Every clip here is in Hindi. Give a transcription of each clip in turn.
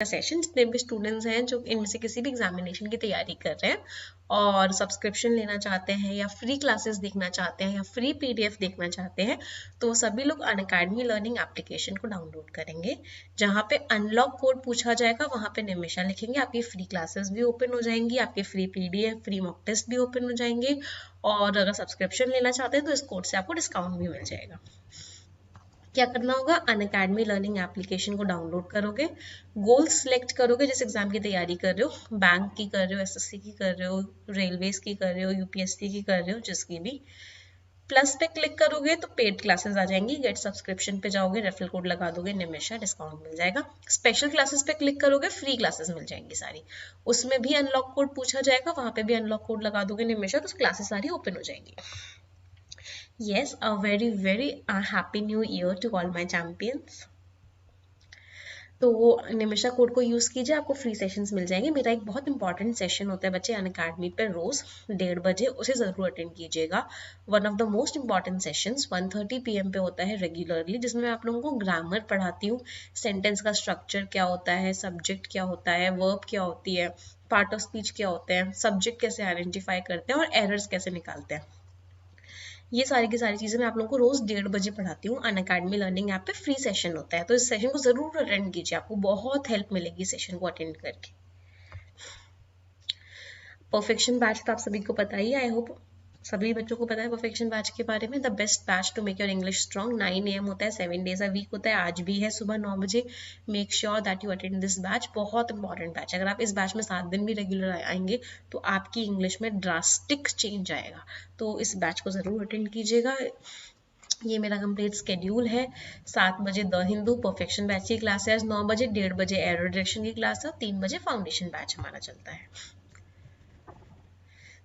सेशन, जितने भी स्टूडेंट्स हैं जो इनमें से किसी भी एग्जामिनेशन की तैयारी कर रहे हैं और सब्सक्रिप्शन लेना चाहते हैं या फ्री क्लासेस देखना चाहते हैं या फ्री पीडीएफ देखना चाहते हैं, तो वो सभी लोग अनअकैडमी लर्निंग एप्लीकेशन को डाउनलोड करेंगे। जहाँ पे अनलॉक कोड पूछा जाएगा वहाँ पे निमिषा लिखेंगे, आपकी फ्री क्लासेस भी ओपन हो जाएंगी, आपके free PDF, free mock test भी ओपन हो जाएंगे, और अगर सब्सक्रिप्शन लेना चाहते हैं तो इस कोड से आपको डिस्काउंट भी मिल जाएगा। क्या करना होगा, अनअकैडमी लर्निंग एप्लीकेशन को डाउनलोड करोगे, गोल सिलेक्ट करोगे, जिस एग्जाम की तैयारी कर रहे हो, बैंक की कर रहे हो, एसएससी की कर रहे हो, रेलवेज की कर रहे हो, यूपीएससी की कर रहे हो, जिसकी भी, प्लस पे क्लिक करोगे तो पेड क्लासेस आ जाएंगी, गेट सब्सक्रिप्शन पे जाओगे, रेफरल कोड लगा दोगे, निमिषा, डिस्काउंट मिल जाएगा। स्पेशल क्लासेस पे क्लिक करोगे, फ्री क्लासेस मिल जाएंगी सारी, उसमें भी अनलॉक कोड पूछा जाएगा, वहां पे भी अनलॉक कोड लगा दोगे निमिषा, तो क्लासेस सारी ओपन हो जाएंगी। Yes, a very, very happy new year to all my champions. तो वो निमिषा कोड को यूज़ कीजिए, आपको फ्री सेशंस मिल जाएंगे। मेरा एक बहुत इंपॉर्टेंट सेशन होता है बच्चे अनअकैडमी पे रोज़ 1:30 बजे, उसे ज़रूर अटेंड कीजिएगा। One of the most important sessions 1:30 PM पे होता है रेगुलरली, जिसमें मैं आप लोगों को ग्रामर पढ़ाती हूँ, सेंटेंस का स्ट्रक्चर क्या होता है, सब्जेक्ट क्या होता है, वर्ब क्या होती है, पार्ट ऑफ स्पीच क्या होते हैं, सब्जेक्ट कैसे आइडेंटिफाई करते हैं और एरर्स कैसे निकालते हैं। ये सारी की सारी चीज़ें मैं आप लोगों को रोज़ 1:30 बजे पढ़ाती हूँ। अनअकैडमी लर्निंग ऐप पे फ्री सेशन होता है, तो इस सेशन को ज़रूर अटेंड कीजिए, आपको बहुत हेल्प मिलेगी सेशन को अटेंड करके। परफेक्शन बैच तो आप सभी को पता ही, आई होप सभी बच्चों को पता है परफेक्शन बैच के बारे में। The best batch to make your English strong, 9 AM होता है, 7 days अ वीक होता है, आज भी है सुबह 9 बजे। Make sure that you attend this batch, बहुत इंपॉर्टेंट बैच। अगर आप इस बैच में 7 दिन भी रेगुलर आएंगे तो आपकी इंग्लिश में ड्रास्टिक चेंज आएगा, तो इस बैच को ज़रूर अटेंड कीजिएगा। ये मेरा कंप्लीट स्केड्यूल है। 7 बजे द हिंदू परफेक्शन बैच की क्लास है, 9 बजे, 1:30 बजे एरर डिरेक्शन की क्लास है, 3 बजे फाउंडेशन बैच हमारा चलता है।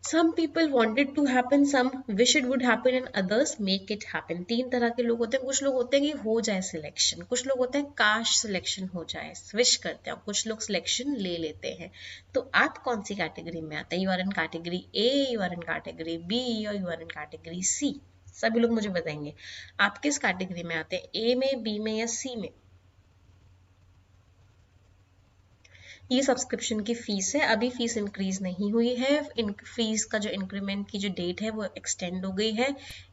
Some people want it to happen, some wish it would happen and others make it happen. 3 तरह के लोग होते हैं, कुछ लोग होते हैं कि हो जाए सिलेक्शन, कुछ लोग होते हैं काश सिलेक्शन हो जाए, विश करते हैं, कुछ लोग सिलेक्शन ले लेते हैं। तो आप कौन सी कैटेगरी में आते हैं? You are in category A, you are in category B, और you are in category C? सभी लोग मुझे बताएंगे आप किस कैटेगरी में आते हैं, ए में, बी में या सी में? ये सब्सक्रिप्शन की फीस है, अभी फीस इंक्रीज नहीं हुई है, फीस का जो इंक्रीमेंट की जो डेट है वो एक्सटेंड हो गई है,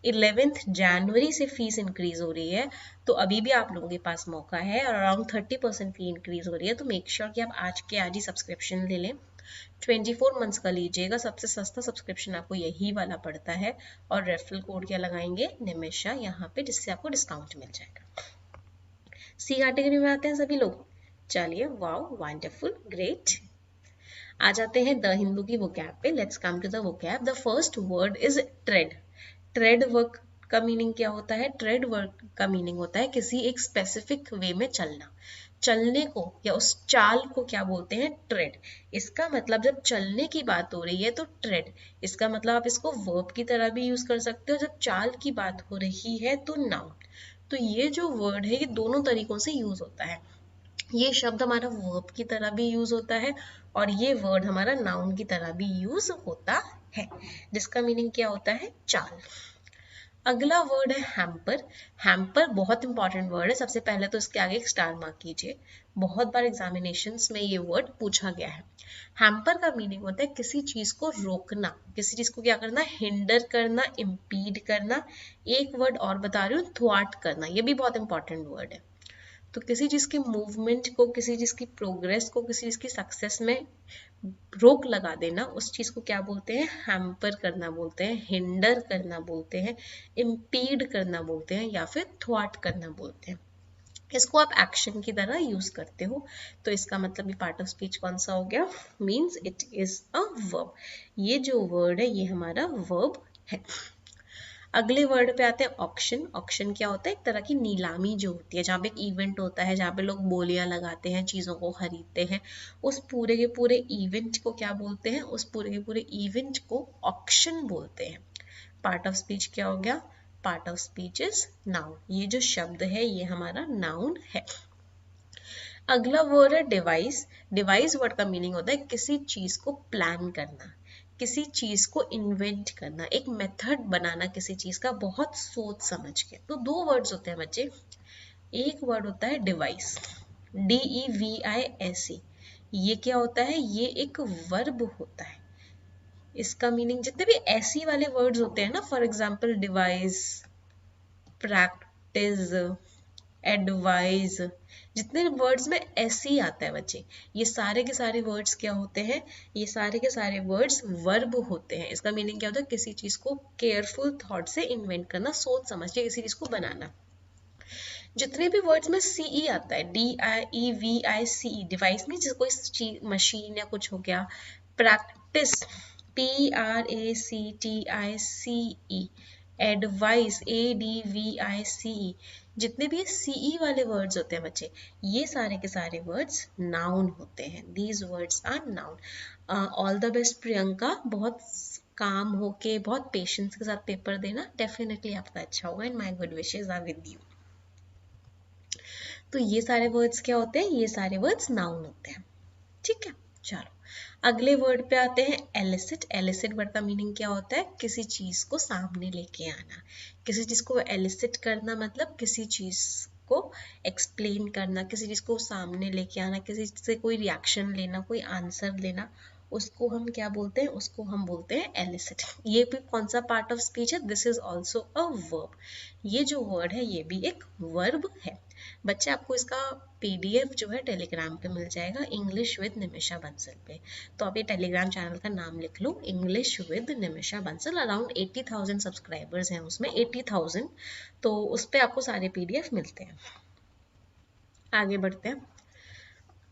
11 जनवरी से फीस इंक्रीज हो रही है। तो अभी भी आप लोगों के पास मौका है, और अराउंड 30% फी इंक्रीज हो रही है, तो मेक श्योर कि आप आज के आज ही सब्सक्रिप्शन ले लें। 24 मंथ्स का लीजिएगा, सबसे सस्ता सब्सक्रिप्शन आपको यही वाला पड़ता है, और रेफरल कोड क्या लगाएंगे, निमिषा, यहाँ पे, जिससे आपको डिस्काउंट मिल जाएगा। सी कैटेगरी में आते हैं सभी लोग, चलिए, वाओ, वंडरफुल, ग्रेट। आ जाते हैं द हिंदू की वोकैब पे। Let's come to the vocab. The first word is trade. Trade work का मीनिंग क्या होता है? ट्रेड वर्क का मीनिंग होता है किसी एक स्पेसिफिक वे में चलना, चलने को या उस चाल को क्या बोलते हैं? ट्रेड। इसका मतलब जब चलने की बात हो रही है तो ट्रेड, इसका मतलब आप इसको वर्ब की तरह भी यूज कर सकते हो, जब चाल की बात हो रही है तो नाउन। तो ये जो वर्ड है ये दोनों तरीकों से यूज होता है। ये शब्द हमारा वर्ब की तरह भी यूज होता है और ये वर्ड हमारा नाउन की तरह भी यूज होता है, जिसका मीनिंग क्या होता है? चाल। अगला वर्ड है हैम्पर। हैम्पर बहुत इंपॉर्टेंट वर्ड है, सबसे पहले तो इसके आगे एक स्टार मार्क कीजिए, बहुत बार एग्जामिनेशंस में ये वर्ड पूछा गया है। हैम्पर का मीनिंग होता है किसी चीज को रोकना, किसी चीज को क्या करना? हिंडर करना, इम्पीड करना। एक वर्ड और बता रही हूँ, थ्वाट करना, ये भी बहुत इंपॉर्टेंट वर्ड है। तो किसी चीज़ की मूवमेंट को, किसी चीज़ की प्रोग्रेस को, किसी चीज़ की सक्सेस में रोक लगा देना, उस चीज़ को क्या बोलते हैं? हैम्पर करना बोलते हैं, हिंडर करना बोलते हैं, इम्पीड करना बोलते हैं, या फिर थ्वाट करना बोलते हैं। इसको आप एक्शन की तरह यूज करते हो, तो इसका मतलब ये पार्ट ऑफ स्पीच कौन सा हो गया? Means it is a verb. ये जो वर्ड है ये हमारा वर्ब है। अगले वर्ड पे आते हैं ऑक्शन। ऑक्शन क्या होता है? एक तरह की नीलामी जो होती है, जहाँ पे एक इवेंट होता है, जहाँ पे लोग बोलियां लगाते हैं, चीज़ों को खरीदते हैं। उस पूरे के पूरे इवेंट को क्या बोलते हैं? उस पूरे के पूरे इवेंट को ऑक्शन बोलते हैं। पार्ट ऑफ स्पीच क्या हो गया? Part of speech is noun. ये जो शब्द है ये हमारा नाउन है। अगला वर्ड है डिवाइस। डिवाइस वर्ड का मीनिंग होता है किसी चीज को प्लान करना, किसी चीज को इन्वेंट करना, एक मेथड बनाना किसी चीज का बहुत सोच समझ के। तो दो वर्ड्स होते हैं बच्चे, एक वर्ड होता है डिवाइस, DEVISE, ये क्या होता है? ये एक वर्ब होता है। इसका मीनिंग जितने भी ऐसी वाले वर्ड्स होते हैं ना, for example device, practice, advise, जितने वर्ड्स में ऐसी आता है बच्चे, ये सारे के सारे वर्ड्स क्या होते हैं? ये सारे के सारे वर्ड्स वर्ब होते हैं। इसका मीनिंग क्या होता है? किसी चीज को केयरफुल थॉट से इन्वेंट करना, सोच समझ के किसी चीज को बनाना। जितने भी वर्ड्स में CE आता है, DIEVICE, डिवाइस में जैसे कोई मशीन या कुछ हो गया, प्रैक्टिस, PRACTICE, एडवाइस, ADVICE, जितने भी CE वाले वर्ड्स होते हैं बच्चे, ये सारे के सारे वर्ड्स नाउन होते हैं। These words are noun. All the best Priyanka, बहुत काम होके बहुत पेशेंस के साथ पेपर देना, डेफिनेटली आपका अच्छा होगा and my good wishes are with you. तो ये सारे वर्ड्स क्या होते हैं? ये सारे वर्ड्स नाउन होते हैं। ठीक है, चलो अगले वर्ड पे आते हैं, एलिसिट। एलिसिट वर्ड का मीनिंग क्या होता है? किसी चीज को सामने लेके आना। किसी चीज को एलिसिट करना मतलब किसी चीज को एक्सप्लेन करना, किसी चीज को सामने लेके आना, किसी से कोई रिएक्शन लेना, कोई आंसर लेना, उसको हम क्या बोलते हैं? उसको हम बोलते हैं एलिसिट। ये भी कौन सा पार्ट ऑफ स्पीच है? This is also a verb. ये जो वर्ड है ये भी एक वर्ब है। बच्चे आपको इसका PDF जो है टेलीग्राम पे मिल जाएगा, इंग्लिश विद निमिषा बंसल पे। तो आप ये टेलीग्राम चैनल का नाम लिख लो, English with Nimisha Bansal. Around 80,000 subscribers हैं उसमें, 80,000। तो उस पर आपको सारे PDF मिलते हैं। आगे बढ़ते हैं,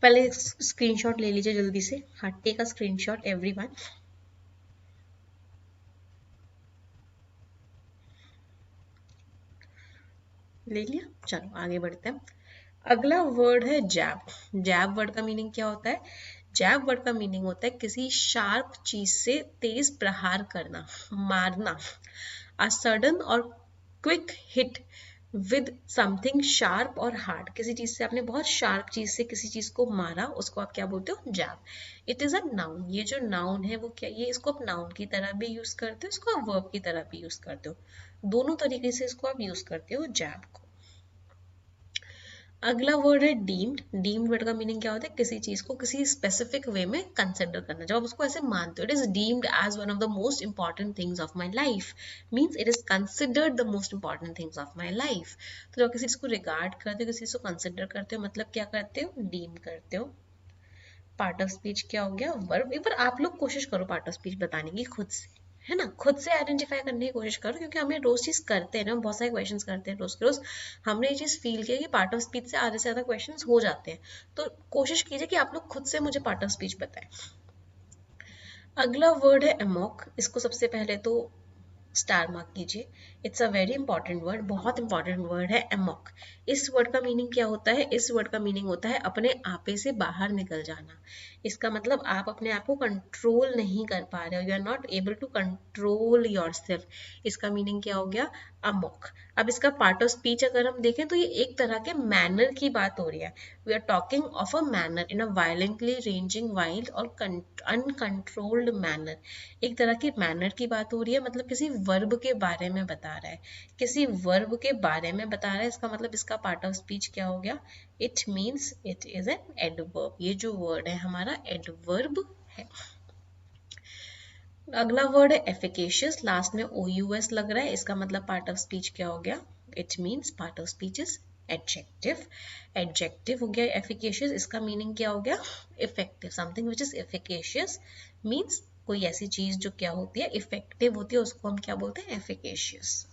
पहले स्क्रीनशॉट ले लीजिए जल्दी से। हाँ, टेक अ स्क्रीनशॉट एवरीवन। ले लिया? चलो आगे बढ़ते हैं। अगला वर्ड है जैब। जैब वर्ड का मीनिंग क्या होता है? जैब वर्ड का मीनिंग होता है किसी शार्प चीज से तेज प्रहार करना, मारना। अ सडन और quick hit with something sharp और हार्ड। किसी चीज से आपने बहुत शार्प चीज से किसी चीज को मारा, उसको आप क्या बोलते हो? Jab. It is a noun. ये जो नाउन है वो क्या, ये इसको आप नाउन की तरह भी यूज करते हो, इसको आप वर्ब की तरह भी यूज करते हो, दोनों तरीके से इसको आप यूज करते हो जैब को। अगला वर्ड है डीम्ड। डीम्ड वर्ड का मीनिंग क्या होता है? किसी चीज को किसी स्पेसिफिक वे में कंसिडर करना, जब आप उसको ऐसे मानते हो। It is deemed as one of the most important things of my life, means it is considered the most important things of my life. तो जब किसी चीज को रिगार्ड करते हो, किसी चीज को कंसिडर करते हो, मतलब क्या करते हो? डीम करते हो। पार्ट ऑफ स्पीच क्या हो गया? वर्ब। एक बार आप लोग कोशिश करो पार्ट ऑफ स्पीच बताने की खुद से, है ना, खुद से आइडेंटिफाई करने की कोशिश करो, क्योंकि हमें रोज चीज करते हैं ना, बहुत सारे क्वेश्चंस करते हैं रोज के रोज। हमने ये चीज फील किया कि पार्ट ऑफ स्पीच से आधे से ज्यादा क्वेश्चंस हो जाते हैं। तो कोशिश कीजिए कि आप लोग खुद से मुझे पार्ट ऑफ स्पीच बताएं। अगला वर्ड है अमोक। इसको सबसे पहले तो स्टार मार्क कीजिए। It's a very important word, बहुत इंपॉर्टेंट वर्ड है अमोक। इस वर्ड का मीनिंग क्या होता है? इस वर्ड का मीनिंग होता है अपने आपे से बाहर निकल जाना। इसका मतलब आप अपने आप को कंट्रोल नहीं कर पा रहे हो, you are not able to control yourself. इसका मीनिंग क्या हो गया? अमोक। अब इसका पार्ट ऑफ स्पीच अगर हम देखें तो ये एक तरह के मैनर की बात हो रही है। We are talking of a manner in a violently ranging wild और अनकंट्रोल्ड मैनर। एक तरह की मैनर की बात हो रही है, मतलब किसी वर्ब के बारे में बता रहा है, किसी वर्ब के बारे में बता रहा है। इसका मतलब इसका पार्ट ऑफ स्पीच क्या हो गया? It means it is an adverb. ये जो वर्ड है हमारा एडवर्ब है। अगला वर्ड है एफिकेशियस। लास्ट में OUS लग रहा है, इसका मतलब पार्ट ऑफ स्पीच क्या हो गया? It means part of speech is adjective. Adjective हो गया एफिकेशियस। इसका मीनिंग क्या हो गया? Effective. Something which is efficacious means कोई ऐसी चीज जो क्या होती है? इफेक्टिव होती है, उसको हम क्या बोलते हैं? एफिकेशियस।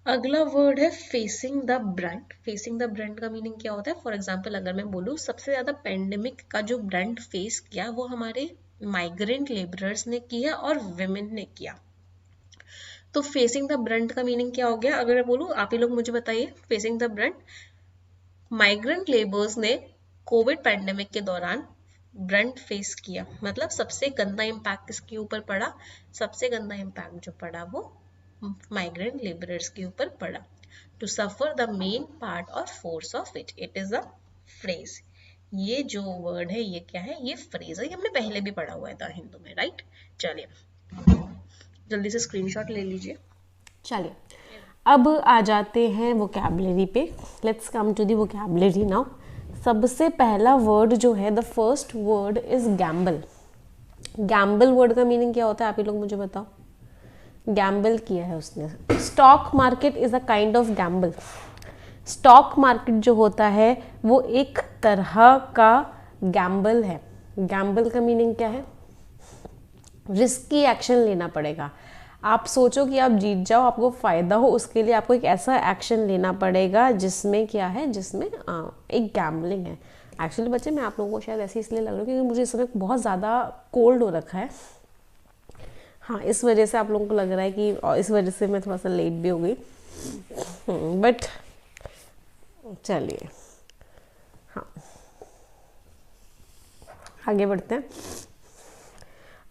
अगला वर्ड है facing the Brunt. Facing the Brunt का मीनिंग क्या होता है? फॉर एग्जाम्पल अगर मैं बोलूँ सबसे ज्यादा पेंडेमिक का जो ब्रंट फेस किया वो हमारे माइग्रेंट लेबरर्स ने किया और विमेन ने किया। तो फेसिंग द ब्रंट का मीनिंग क्या हो गया? अगर मैं बोलूँ, आप ही लोग मुझे बताइए। Facing the Brunt, migrant labours ने कोविड पैंडेमिक के दौरान ब्रंट फेस किया, मतलब सबसे गंदा इम्पैक्ट किसके ऊपर पड़ा? सबसे गंदा इम्पैक्ट जो पड़ा वो माइग्रेंट लेबरर्स के ऊपर पड़ा। To suffer the main part और force of it, it is a phrase. ये जो वर्ड है ये क्या है? ये फ्रेज है। ये हमने पहले भी पढ़ा हुआ था हिंदू में, राइट? चलिए जल्दी से स्क्रीनशॉट ले लीजिए। चलिए अब आ जाते हैं वोकैबुलरी पे। Let's come to the vocabulary now. सबसे पहला वर्ड जो है, the first word is gamble. Gamble word का मीनिंग क्या होता है, आप ही लोग मुझे बताओ। गैम्बल किया है उसने। Stock market is a kind of Gamble. Stock market जो होता है वो एक तरह का गैम्बल है। गैम्बल का मीनिंग क्या है, रिस्की एक्शन लेना पड़ेगा। आप सोचो कि आप जीत जाओ, आपको फ़ायदा हो, उसके लिए आपको एक ऐसा एक्शन लेना पड़ेगा जिसमें क्या है, जिसमें एक गैम्बलिंग है। एक्चुअली बच्चे मैं आप लोगों को शायद ऐसे इसलिए लग रहा हूँ क्योंकि मुझे इस समय बहुत ज़्यादा कोल्ड हो रखा है। हाँ, इस वजह से आप लोगों को लग रहा है कि, और इस वजह से मैं थोड़ा सा लेट भी हो गई, बट चलिए हाँ आगे बढ़ते हैं।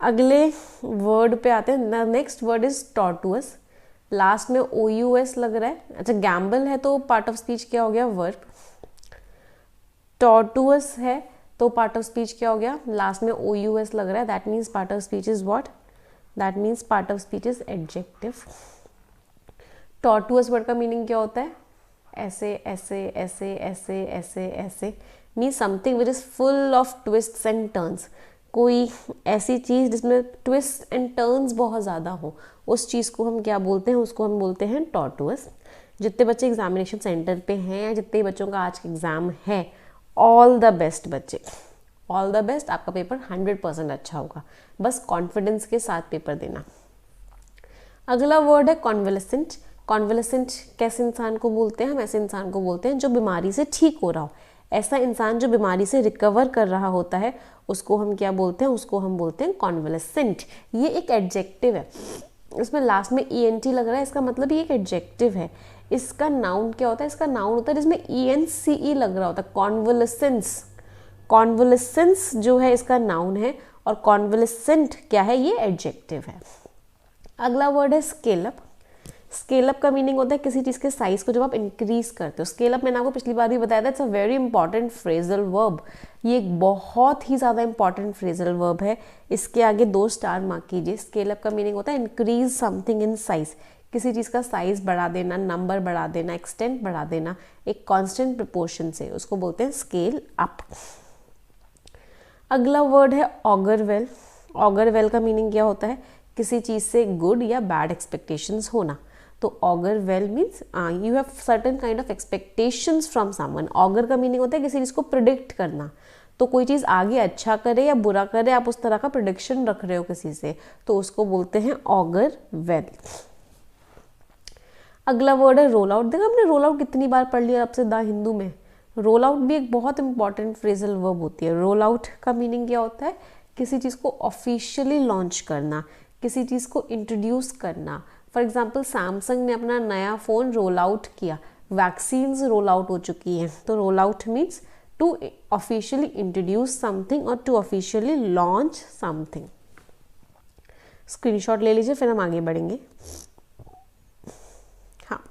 अगले वर्ड पे आते हैं। Next word is tortuous. Last में OUS लग रहा है। अच्छा, गैम्बल है तो पार्ट ऑफ स्पीच क्या हो गया, वर्ब। टॉर्टुअस है तो पार्ट ऑफ स्पीच क्या हो गया, लास्ट में OUS लग रहा है, that means part of speech is what, that means part of speech is adjective. Tortuous word का मीनिंग क्या होता है, ऐसे ऐसे ऐसे ऐसे ऐसे ऐसे, means something which is full of twists and turns. कोई ऐसी चीज़ जिसमें ट्विस्ट एंड टर्न्स बहुत ज़्यादा हो, उस चीज़ को हम क्या बोलते हैं, उसको हम बोलते हैं टॉर्टुअस। जितने बच्चे एग्जामिनेशन सेंटर पे हैं या जितने बच्चों का आज एग्ज़ाम है, ऑल द बेस्ट बच्चे, ऑल द बेस्ट। आपका पेपर 100% अच्छा होगा, बस कॉन्फिडेंस के साथ पेपर देना। अगला वर्ड है कॉन्वेलेसेंट। कॉन्वेलेसेंट कैसे इंसान को बोलते हैं, हम ऐसे इंसान को बोलते हैं जो बीमारी से ठीक हो रहा हो। ऐसा इंसान जो बीमारी से रिकवर कर रहा होता है उसको हम क्या बोलते हैं, उसको हम बोलते हैं कॉन्वेलेसेंट। ये एक एडजेक्टिव है, इसमें लास्ट में ENT लग रहा है, इसका मतलब ये एक एडजेक्टिव है। इसका नाउन क्या होता है, इसका नाउन होता है जिसमें ENCE लग रहा होता है, कॉन्वलेसेंस। कॉन्वलेसेंस जो है इसका नाउन है और कॉन्वलेसेंट क्या है, ये एडजेक्टिव है। अगला वर्ड है स्केल अप। स्केल अप का मीनिंग होता है किसी चीज़ के साइज को जब आप इंक्रीज करते हो। स्केल अप मैंने आपको पिछली बार भी बताया था, it's a very important phrasal verb. ये एक बहुत ही ज़्यादा इंपॉर्टेंट फ्रेजल वर्ब है। इसके आगे 2 स्टार मार्क कीजिए। स्केल अप का मीनिंग होता है इंक्रीज समथिंग इन साइज, किसी चीज़ का साइज बढ़ा देना, नंबर बढ़ा देना, एक्सटेंट बढ़ा देना एक कॉन्स्टेंट प्रोपोर्शन से, उसको बोलते हैं स्केल अप। अगला वर्ड है ऑगरवेल। ऑगरवेल का मीनिंग क्या होता है, किसी चीज़ से गुड या बैड एक्सपेक्टेशंस होना। तो auger well means you have certain kind of expectations from someone. Auger का मीनिंग होता है किसी चीज़ को प्रिडिक्ट करना, तो कोई चीज़ आगे अच्छा करे या बुरा करे, आप उस तरह का प्रिडिक्शन रख रहे हो किसी से, तो उसको बोलते हैं ऑगर वेल। अगला वर्ड है रोल आउट। देखो हमने रोल आउट कितनी बार पढ़ लिया आपसे द हिंदू में। रोल आउट भी एक बहुत इंपॉर्टेंट फ्रेजल वर्ब होती है। रोल आउट का मीनिंग क्या होता है, किसी चीज़ को ऑफिशियली लॉन्च करना, किसी चीज़ को इंट्रोड्यूस करना। फॉर एग्जाम्पल सैमसंग ने अपना नया फ़ोन रोल आउट किया, वैक्सीन्स रोल आउट हो चुकी हैं, तो roll out means to officially introduce something और to officially launch something. Screenshot ले लीजिए फिर हम आगे बढ़ेंगे। हाँ,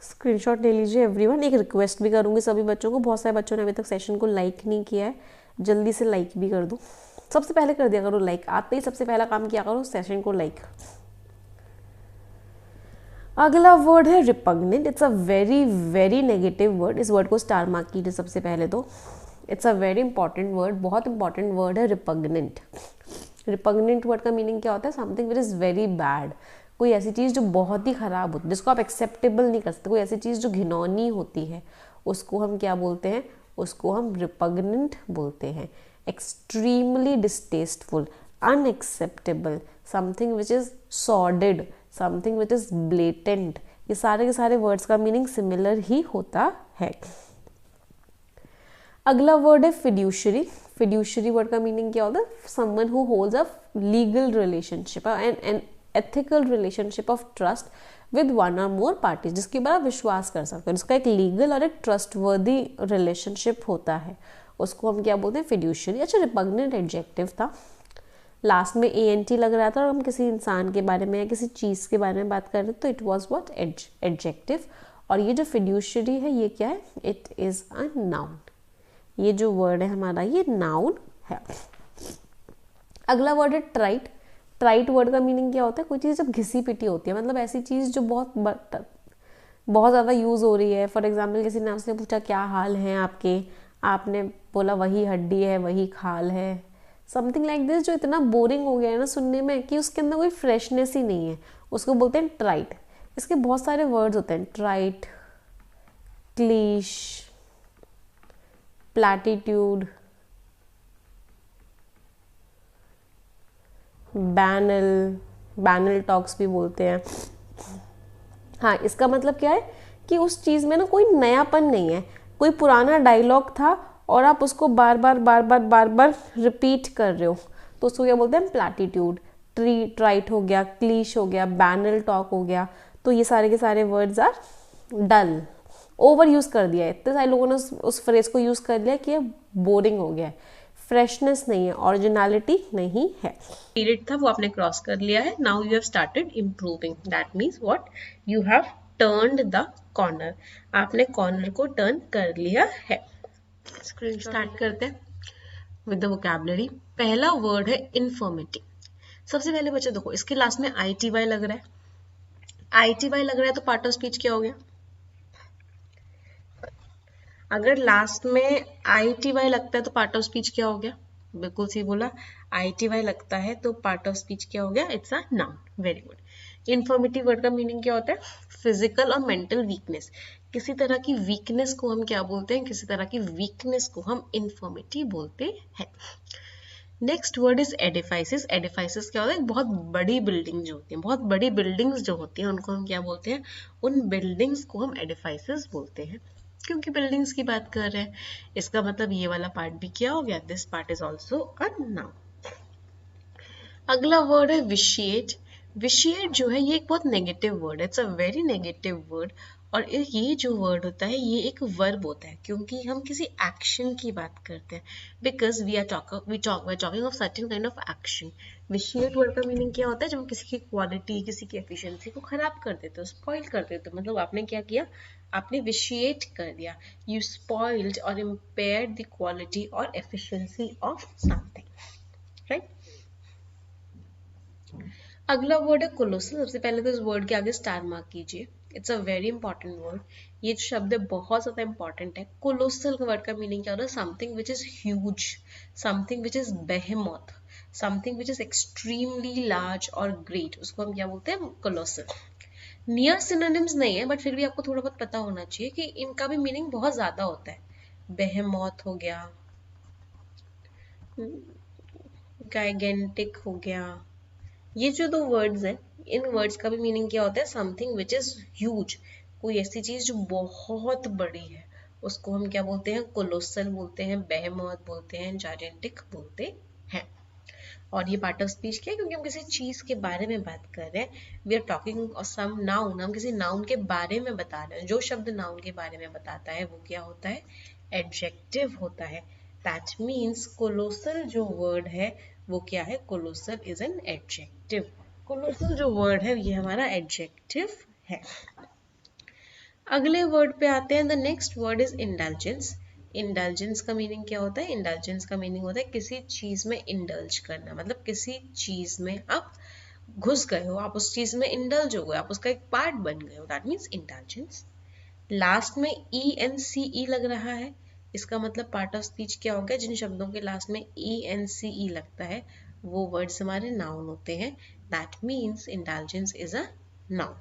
स्क्रीनशॉट ले लीजिए एवरीवन। एक रिक्वेस्ट भी करूँगी सभी बच्चों को, बहुत सारे बच्चों ने अभी तक सेशन को लाइक नहीं किया है, जल्दी से लाइक भी कर दो। सबसे पहले कर दिया करो लाइक, आते ही सबसे पहला काम किया करो सेशन को लाइक। अगला वर्ड है repugnant. It's a very very negative word. इस वर्ड को स्टार मार्क कीजिए सबसे पहले तो। It's a very important word, बहुत इंपॉर्टेंट वर्ड है रिपग्नेंट। रिपग्नेंट वर्ड का मीनिंग क्या होता है, something which is very bad. कोई ऐसी चीज़ जो बहुत ही ख़राब होती है, जिसको आप एक्सेप्टेबल नहीं कर सकते, कोई ऐसी चीज़ जो घिनौनी होती है, उसको हम क्या बोलते हैं, उसको हम रिपग्नेंट बोलते हैं। Extremely distasteful, unacceptable, something which is सॉर्डेड, something which is blatant, ये सारे के सारे वर्ड्स का मीनिंग सिमिलर ही होता है। अगला वर्ड है फिड्यूशरी। फिड्यूशरी वर्ड का मीनिंग क्या होता है, someone who holds a legal relationship and ethical relationship of trust with one और मोर पार्टीज, जिसके ऊपर आप विश्वास कर सकते हो, जिसका एक लीगल और एक ट्रस्टवर्दी रिलेशनशिप होता है, उसको हम क्या बोलते हैं, फिड्यूशरी। अच्छा, रिपग्नेंट एडजेक्टिव था, लास्ट में ANT लग रहा था और हम किसी इंसान के बारे में या किसी चीज़ के बारे में बात कर रहे थे, तो इट वॉज व्हाट, एडजेक्टिव। और ये जो फिड्यूशरी है ये क्या है, इट इज़ अ नाउन। ये जो वर्ड है हमारा ये नाउन है। अगला वर्ड है ट्राइट। ट्राइट वर्ड का मीनिंग क्या होता है, कोई चीज़ जब घिसी पिटी होती है, मतलब ऐसी चीज़ जो बहुत बहुत ज़्यादा यूज़ हो रही है। फॉर एग्जाम्पल किसी ने आपसे पूछा क्या हाल हैं आपके, आपने बोला वही हड्डी है वही खाल है, समथिंग लाइक दिस, जो इतना बोरिंग हो गया है ना सुनने में कि उसके अंदर कोई फ्रेशनेस ही नहीं है, उसको बोलते हैं ट्राइट। इसके बहुत सारे वर्ड्स होते हैं, ट्राइट, क्लीश, प्लैटिट्यूड, बैनल टॉक्स भी बोलते हैं। हाँ, इसका मतलब क्या है कि उस चीज़ में ना कोई नयापन नहीं है, कोई पुराना डायलॉग था और आप उसको बार बार रिपीट कर रहे हो, तो उसको क्या बोलते हैं, प्लैटिट्यूड। ट्राइट हो गया, क्लीश हो गया, बैनल टॉक हो गया। तो ये सारे के सारे words are dull, overuse कर दिया है, इतने सारे लोगों ने उस फ्रेज को यूज़ कर लिया कि ये बोरिंग हो गया है, फ्रेशनेस नहीं है, ओरिजिनलिटी नहीं है। पीरियड था वो आपने क्रॉस कर लिया है, now you have started improving, that means what, you have turned the corner, आपने कॉर्नर को टर्न कर लिया है। स्टार्ट करते हैं विद द वोकैबुलरी। पहला वर्ड है इन्फर्मिटी। सबसे पहले बच्चे देखो, इसके लास्ट में ITY लग रहा है, ITY लग रहा है तो पार्ट ऑफ स्पीच क्या हो गया? अगर लास्ट में ITY लगता है तो पार्ट ऑफ स्पीच क्या हो गया? बिल्कुल सही बोला, ITY लगता है तो पार्ट ऑफ स्पीच क्या हो गया? It's a noun. Very good. Informative word का मीनिंग क्या होता है? फिजिकल और मेंटल वीकनेस। किसी तरह की वीकनेस को हम क्या बोलते हैं? किसी तरह की वीकनेस को हम इन्फॉर्मेटिव बोलते हैं। Next word is edifices. Edifices क्या होता है? बहुत बड़ी बिल्डिंग जो होती है, बहुत बड़ी बिल्डिंग्स जो होती हैं उनको हम क्या बोलते हैं? उन बिल्डिंग्स को हम एडिफाइसिस बोलते हैं, क्योंकि बिल्डिंग्स की बात कर रहे हैं। इसका मतलब ये वाला पार्ट भी क्या हो गया? This part is also a noun. अगला वर्ड है विशिएट। विशिएट जो है ये एक बहुत नेगेटिव वर्ड है, it's a very negative word. और ये जो वर्ड होता है ये एक वर्ब होता है, क्योंकि हम किसी एक्शन की बात करते हैं, because we talking of certain kind of action. Vitiate word का मीनिंग क्या होता है? जब हम किसी की क्वालिटी, किसी की एफिशिएंसी को खराब कर देते हो, स्पॉइल कर देते हो, मतलब आपने क्या किया? आपने विशिएट कर दिया, यू स्पॉइल्ड और इम्पेयर्ड द क्वालिटी और एफिशिएंसी ऑफ समथिंग, राइट। अगला वर्ड है कोलोसल। सबसे पहले तो इस वर्ड के आगे स्टार मार्क कीजिए, it's a very important word. ये जो शब्द है बहुत ज्यादा इंपॉर्टेंट है। कोलोसल का वर्ड का मीनिंग क्या होता है? Something which is huge, something which is behemoth, something which is extremely large और ग्रेट, उसको हम क्या बोलते हैं? कोलोसल। नियर सिनोनिम्स नहीं है, बट फिर भी आपको थोड़ा बहुत पता होना चाहिए कि इनका भी मीनिंग बहुत ज्यादा होता है। बेहेमोथ हो गया, गाइगेंटिक हो गया, ये जो दो वर्ड्स हैं, इन वर्ड्स का भी मीनिंग क्या होता है? समथिंग विच इज ह्यूज, कोई ऐसी चीज जो बहुत बड़ी है, उसको हम क्या बोलते हैं? कोलोसल बोलते हैं, बेहेमोथ बोलते हैं, जायंटिक बोलते हैं। और ये पार्ट ऑफ स्पीच क्या है? क्योंकि हम किसी चीज के बारे में बात कर रहे हैं, we are talking some noun, हम किसी नाउन के बारे में बता रहे हैं। जो शब्द नाउन के बारे में बताता है वो क्या होता है? एडजेक्टिव होता है। दैट मीन्स कोलोसल जो वर्ड है वो क्या है? Colossal is an adjective. Colossal जो वर्ड है ये हमारा एडजेक्टिव है। अगले वर्ड पे आते हैं। The next word is indulgence. Indulgence का मीनिंग क्या होता है? इंडल्जेंस का मीनिंग होता है किसी चीज में इंडल्ज करना, मतलब किसी चीज में आप घुस गए हो, आप उस चीज में इंडल्ज हो गए, आप उसका एक पार्ट बन गए हो, दैट मीन्स इंडल्जेंस। लास्ट में ENCE लग रहा है, इसका मतलब पार्ट ऑफ स्पीच क्या हो गया? जिन शब्दों के लास्ट में ENCE लगता है वो वर्ड्स हमारे नाउन होते हैं, that means indulgence is a noun.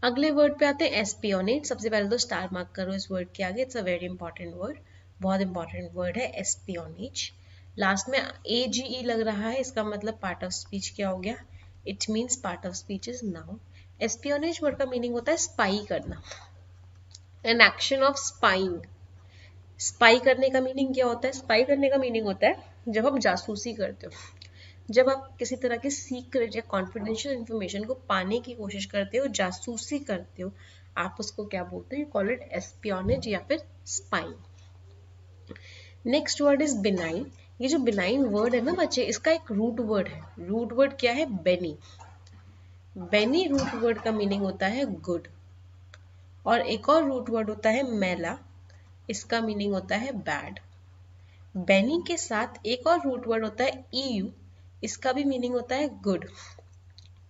अगले वर्ड पे आते हैं एस्पियोनेज। सबसे पहले तो स्टार मार्क करो इस वर्ड के आगे, it's a very important word, बहुत इंपॉर्टेंट वर्ड है एस्पियोनेज। लास्ट में AGE लग रहा है, इसका मतलब पार्ट ऑफ स्पीच क्या हो गया? It means part of speech is noun. Espionage word का मीनिंग होता है स्पाई करना, an action of spying. Spy करने का मीनिंग क्या होता है? स्पाई करने का मीनिंग होता है जब आप जासूसी करते हो, जब आप किसी तरह के सीक्रेट या कॉन्फिडेंशियल इंफॉर्मेशन को पाने की कोशिश करते हो, जासूसी करते हो, आप उसको क्या बोलते हो? यू कॉल इट एस्पियोनेज या फिर spying. Next word is benign. ये जो बिनाइन वर्ड है ना बच्चे, इसका एक रूट वर्ड है। रूट वर्ड क्या है? बेनी। बेनी रूट वर्ड का मीनिंग होता है गुड। और एक और रूट वर्ड होता है मेला, इसका मीनिंग होता है बैड। बेनी के साथ एक और रूट वर्ड होता है EU, इसका भी मीनिंग होता है गुड।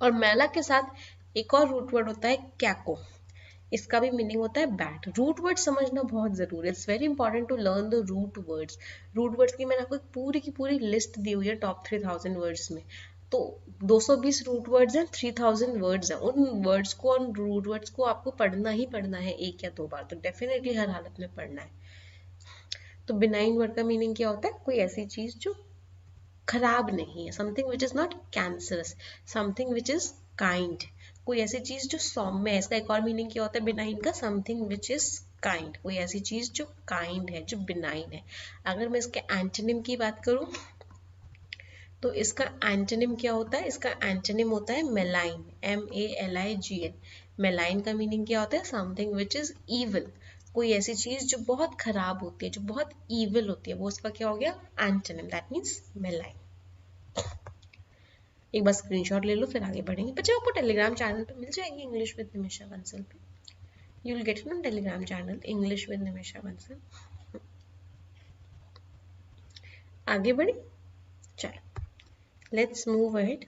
और मेला के साथ एक और रूट वर्ड होता है कैको, इसका भी मीनिंग होता है बैड। रूट वर्ड समझना बहुत जरूरी है, it's very important to learn the root words. Root words की मैंने आपको एक पूरी की पूरी लिस्ट दी हुई है टॉप 3000 वर्ड्स में। तो 220 रूट वर्ड्स हैं, 3000 वर्ड्स हैं, उन वर्ड्स को, उन रूट वर्ड्स को आपको पढ़ना ही पढ़ना है 1 या 2 बार, तो डेफिनेटली हर हालत में पढ़ना है। तो बिनाइन वर्ड का मीनिंग क्या होता है? कोई ऐसी चीज जो खराब नहीं है, something which is not cancerous, something which is kind, कोई ऐसी चीज जो सौम्य है। इसका एक और मीनिंग क्या होता है बिनाइन का? समथिंग विच इज काइंड, कोई ऐसी चीज जो काइंड है, जो बिनाइन है। अगर मैं इसके एंटोनिम की बात करूं तो इसका एंटोनिम क्या होता है? इसका एंटोनिम होता है मेलाइन, MALIGN। मेलाइन का मीनिंग क्या होता है? समथिंग विच इज ईविल, कोई ऐसी चीज जो बहुत खराब होती है, जो बहुत ईविल होती है, वो उसका क्या हो गया? Antonym, that means मेलाइन। एक बार स्क्रीनशॉट ले लो फिर आगे बढ़ेंगे। बच्चों आपको टेलीग्राम चैनल पे मिल जाएगी इंग्लिश विद निमिषा बंसल पे, you will get it on Telegram channel English with Nimisha Bansal. आगे बढ़े, चलो लेट्स मूव अहेड।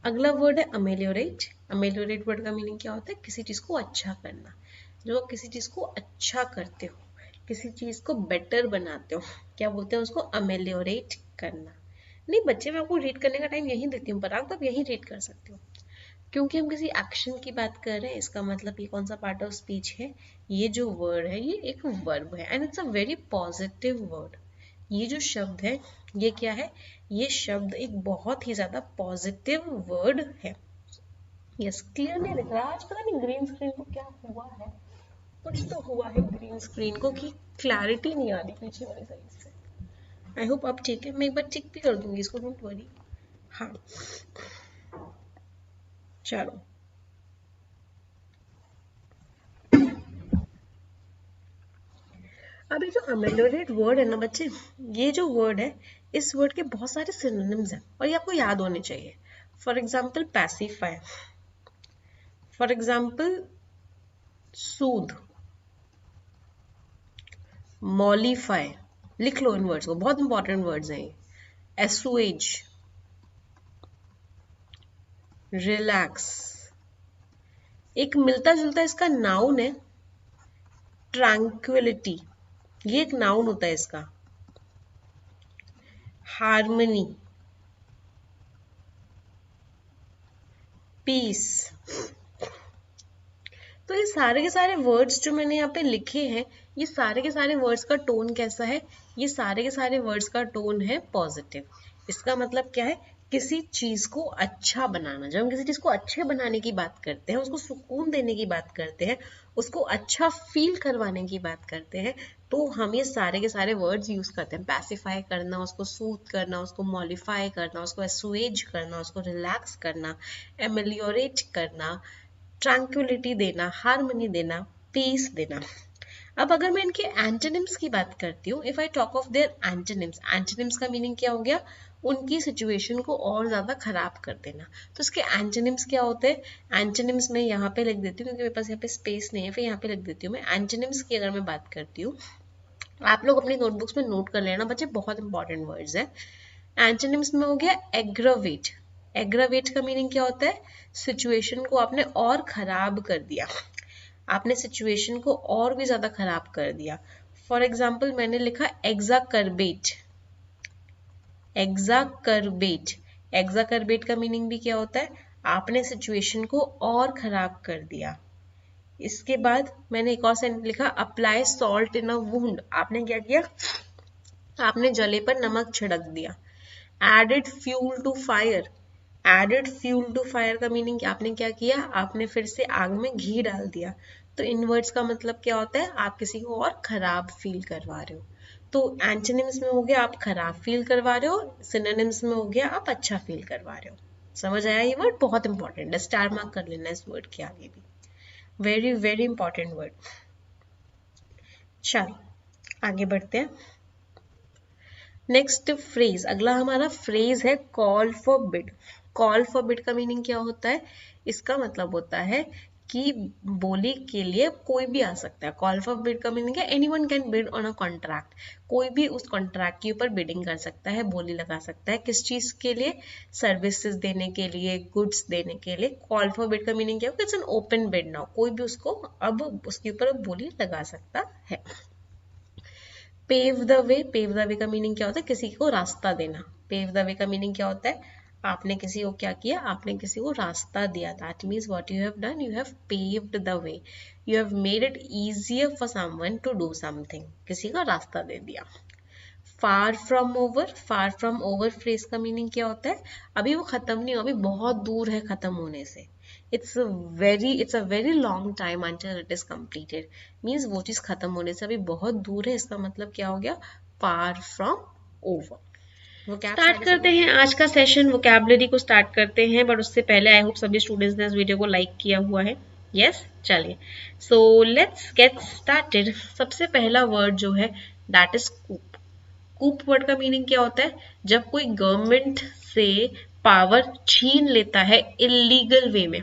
अगला वर्ड है अमेलियोरेट। अमेलियोरेट वर्ड का मीनिंग क्या होता है? किसी चीज को अच्छा करना। जब आप किसी चीज को अच्छा करते हो, किसी चीज को बेटर बनाते हो, क्या बोलते हैं उसको? अमेलियोरेट करना। नहीं बच्चे, मैं आपको रीड करने का टाइम यहीं देती हूँ, पराग तो आप यहीं रीड कर सकते हो, क्योंकि हम किसी एक्शन की बात कर रहे हैं। इसका मतलब ये कौन सा पार्ट ऑफ स्पीच है? ये जो वर्ड है ये एक वर्ब है and it's a very positive word. ये जो शब्द है ये क्या है? ये शब्द एक बहुत ही ज्यादा पॉजिटिव वर्ड है। यस, क्लियर नहीं दिख रहा आज, पता नहीं ग्रीन स्क्रीन को क्या हुआ है, कुछ तो हुआ है ग्रीन स्क्रीन को कि क्लैरिटी नहीं आ रही पीछे वाली साइड से। आई होप अब ठीक है, मैं एक बार चेक भी कर दूंगी इसको, डोंट वरी। हाँ चलो, अब ये जो अमेलियोरेट वर्ड है ना बच्चे, ये जो वर्ड है, इस वर्ड के बहुत सारे सिनोनिम्स हैं और ये आपको याद होने चाहिए। For example pacify, for example soothe, mollify, लिख लो इन वर्ड्स को, बहुत इंपॉर्टेंट वर्ड्स हैं ये। एसुएज, रिलैक्स। एक मिलता जुलता इसका नाउन है ट्रैंक्विलिटी, ये एक नाउन होता है इसका। Harmony, peace. तो ये सारे के सारे वर्ड्स जो मैंने यहाँ पे लिखे हैं, ये सारे के सारे वर्ड्स का टोन कैसा है? ये सारे के सारे वर्ड्स का टोन है पॉजिटिव। इसका मतलब क्या है? किसी चीज को अच्छा बनाना। जब हम किसी चीज को अच्छे बनाने की बात करते हैं, उसको सुकून देने की बात करते हैं, उसको अच्छा फील करवाने की बात करते हैं, तो हम ये सारे के सारे वर्ड्स यूज करते हैं। पैसिफाई करना, उसको सूथ करना, उसको मॉलिफाई करना, उसको एसुएज करना, उसको रिलैक्स करना, एमेलियोरेट करना, ट्रैंक्विलिटी देना, हार्मनी देना, पीस देना। अब अगर मैं इनके एंटोनिम्स की बात करती हूँ, if I talk of their antonyms, antonyms का मीनिंग क्या हो गया? उनकी सिचुएशन को और ज्यादा खराब कर देना। तो इसके एंटोनिम्स क्या होते हैं? एंटोनिम्स मैं यहाँ पे लिख देती हूँ क्योंकि मेरे पास यहाँ पे स्पेस नहीं है, फिर यहाँ पे लिख देती हूँ मैं। एंटोनिम्स की अगर मैं बात करती हूँ, आप लोग अपनी नोटबुक्स में नोट कर लेना बच्चे, बहुत इंपॉर्टेंट वर्ड्स है। एंटोनिम्स में हो गया एग्रावेट। एग्रावेट का मीनिंग क्या होता है? सिचुएशन को आपने और खराब कर दिया, आपने सिचुएशन को और भी ज्यादा खराब कर दिया। फॉर एग्जाम्पल मैंने लिखा एग्जाकर्बेट। एग्जाकर्बेट, एग्जाकर्बेट का मीनिंग भी क्या होता है? आपने सिचुएशन को और खराब कर दिया। इसके बाद मैंने एक और सेंटेंस लिखा apply salt in a wound. आपने क्या किया? आपने जले पर नमक छिड़क दिया। Added fuel to fire, added fuel to fire का मीनिंग आपने क्या किया? आपने फिर से आग में घी डाल दिया। तो इन वर्ड्स का मतलब क्या होता है? आप किसी को और खराब फील करवा रहे हो। तो एंटोनिम्स में हो गया आप खराब फील करवा रहे हो, सिनोनिम्स में हो गया आप अच्छा फील करवा रहे हो। समझ आया? ये वर्ड बहुत इंपॉर्टेंट है, स्टार मार्क कर लेना इस वर्ड के आगे भी, वेरी वेरी इंपॉर्टेंट वर्ड। चलो आगे बढ़ते हैं। नेक्स्ट फ्रेज, अगला हमारा फ्रेज है call for bid. Call for bid का मीनिंग क्या होता है? इसका मतलब होता है कि बोली के लिए कोई भी आ सकता है। कॉल फॉर बिड का मीनिंग है anyone can bid on a contract, कोई भी उस कॉन्ट्रैक्ट के ऊपर बिडिंग कर सकता है, बोली लगा सकता है। किस चीज के लिए? सर्विसेज देने के लिए, गुड्स देने के लिए। कॉल फॉर बिड का मीनिंग क्या होगा? It's an open bid now, कोई भी उसको अब उसके ऊपर बोली लगा सकता है। Pave the way, pave the way का मीनिंग क्या होता है? किसी को रास्ता देना। पेव द वे का मीनिंग क्या होता है? आपने किसी को क्या किया? आपने किसी को रास्ता दिया। That means what you have done, you have paved the way, you have made it easier for someone to do something, किसी का रास्ता दे दिया। Far from over, far from over phrase का मीनिंग क्या होता है? अभी वो खत्म नहीं हुआ, अभी बहुत दूर है खत्म होने से। it's a very long time until it is completed, means वो चीज खत्म होने से अभी बहुत दूर है, इसका मतलब क्या हो गया? far from over। स्टार्ट करते हैं आज का सेशन, वोकैबुलरी को स्टार्ट करते हैं, बट उससे पहले आई होप सभी स्टूडेंट्स ने इस वीडियो को लाइक किया हुआ है। यस, चलिए, सो लेट्स गेट स्टार्टेड। सबसे पहला वर्ड जो है that is coup. Coup word का मीनिंग क्या होता है? जब कोई गवर्नमेंट से पावर छीन लेता है इलीगल वे में,